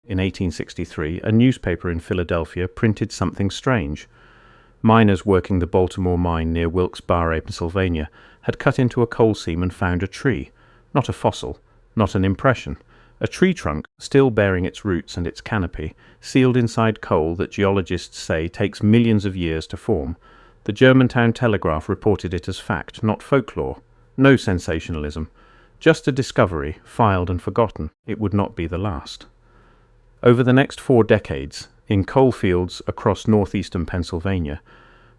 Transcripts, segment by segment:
in 1863, a newspaper in Philadelphia printed something strange. Miners working the Baltimore mine near Wilkes-Barre, Pennsylvania, had cut into a coal seam and found a tree. Not a fossil, not an impression. A tree trunk, still bearing its roots and its canopy, sealed inside coal that geologists say takes millions of years to form. The Germantown Telegraph reported it as fact, not folklore. No sensationalism. Just a discovery, filed and forgotten. It would not be the last. Over the next 4 decades, in coal fields across northeastern Pennsylvania,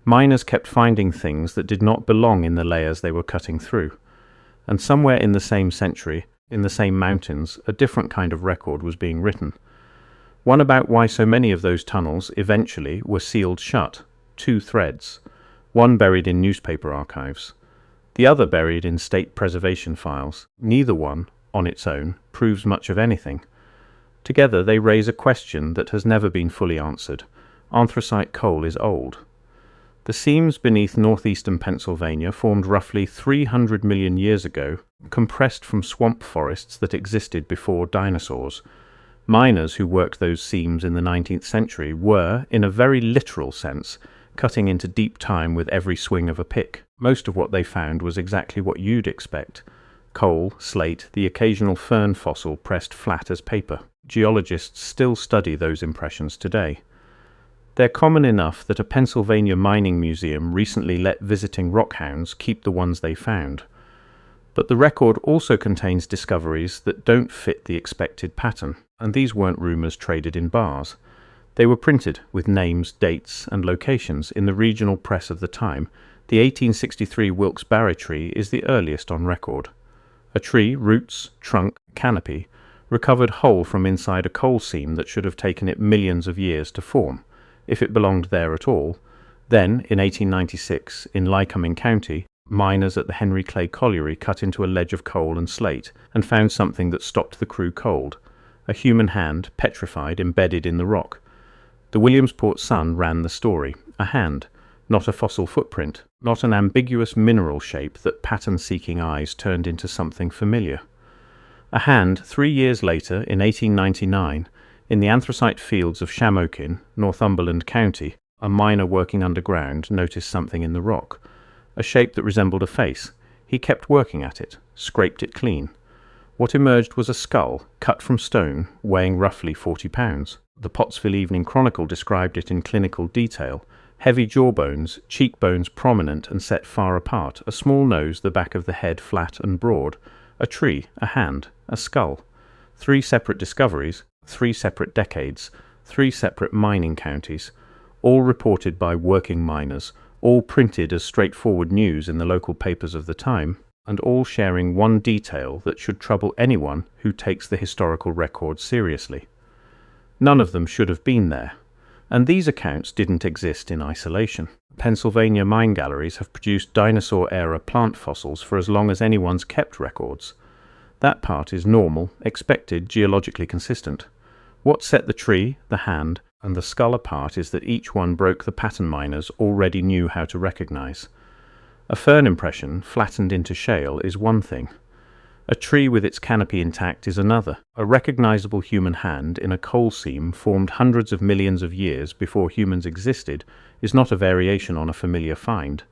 miners kept finding things that did not belong in the layers they were cutting through. And somewhere in the same century, in the same mountains, a different kind of record was being written. One about why so many of those tunnels eventually were sealed shut. 2 threads. One buried in newspaper archives. The other buried in state preservation files. Neither one, on its own, proves much of anything. Together they raise a question that has never been fully answered. Anthracite coal is old. The seams beneath northeastern Pennsylvania formed roughly 300 million years ago, compressed from swamp forests that existed before dinosaurs. Miners who worked those seams in the 19th century were, in a very literal sense, cutting into deep time with every swing of a pick. Most of what they found was exactly what you'd expect. Coal, slate, the occasional fern fossil pressed flat as paper. Geologists still study those impressions today. They're common enough that a Pennsylvania mining museum recently let visiting rockhounds keep the ones they found. But the record also contains discoveries that don't fit the expected pattern, and these weren't rumors traded in bars. They were printed with names, dates, and locations in the regional press of the time. The 1863 Wilkes-Barre tree is the earliest on record. A tree, roots, trunk, canopy, recovered whole from inside a coal seam that should have taken it millions of years to form, if it belonged there at all. Then, in 1896, in Lycoming County, miners at the Henry Clay Colliery cut into a ledge of coal and slate and found something that stopped the crew cold. A human hand, petrified, embedded in the rock. The Williamsport Sun ran the story. A hand, not a fossil footprint, not an ambiguous mineral shape that pattern-seeking eyes turned into something familiar. A hand 3 years later, in 1899, in the anthracite fields of Shamokin, Northumberland County, a miner working underground noticed something in the rock. A shape that resembled a face. He kept working at it, scraped it clean. What emerged was a skull, cut from stone, weighing roughly 40 pounds. The Pottsville Evening Chronicle described it in clinical detail. Heavy jawbones, cheekbones prominent and set far apart, a small nose, the back of the head flat and broad. A tree, a hand, a skull. 3 separate discoveries, 3 separate decades, 3 separate mining counties, all reported by working miners, all printed as straightforward news in the local papers of the time, and all sharing one detail that should trouble anyone who takes the historical record seriously. None of them should have been there, and these accounts didn't exist in isolation. Pennsylvania mine galleries have produced dinosaur-era plant fossils for as long as anyone's kept records. That part is normal, expected, geologically consistent. What set the tree, the hand, and the skull apart is that each one broke the pattern miners already knew how to recognize. A fern impression, flattened into shale, is one thing. A tree with its canopy intact is another. A recognizable human hand in a coal seam formed hundreds of millions of years before humans existed is not a variation on a familiar find.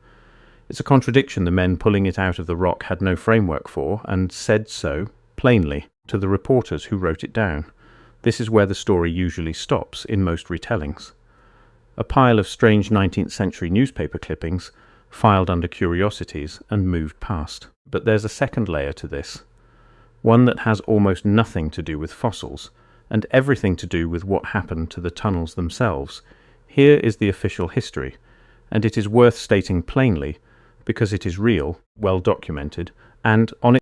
It's a contradiction the men pulling it out of the rock had no framework for, and said so, plainly, to the reporters who wrote it down. This is where the story usually stops in most retellings. A pile of strange 19th century newspaper clippings, filed under curiosities and moved past. But there's a second layer to this, one that has almost nothing to do with fossils, and everything to do with what happened to the tunnels themselves. Here is the official history, and it is worth stating plainly, because it is real, well documented, and on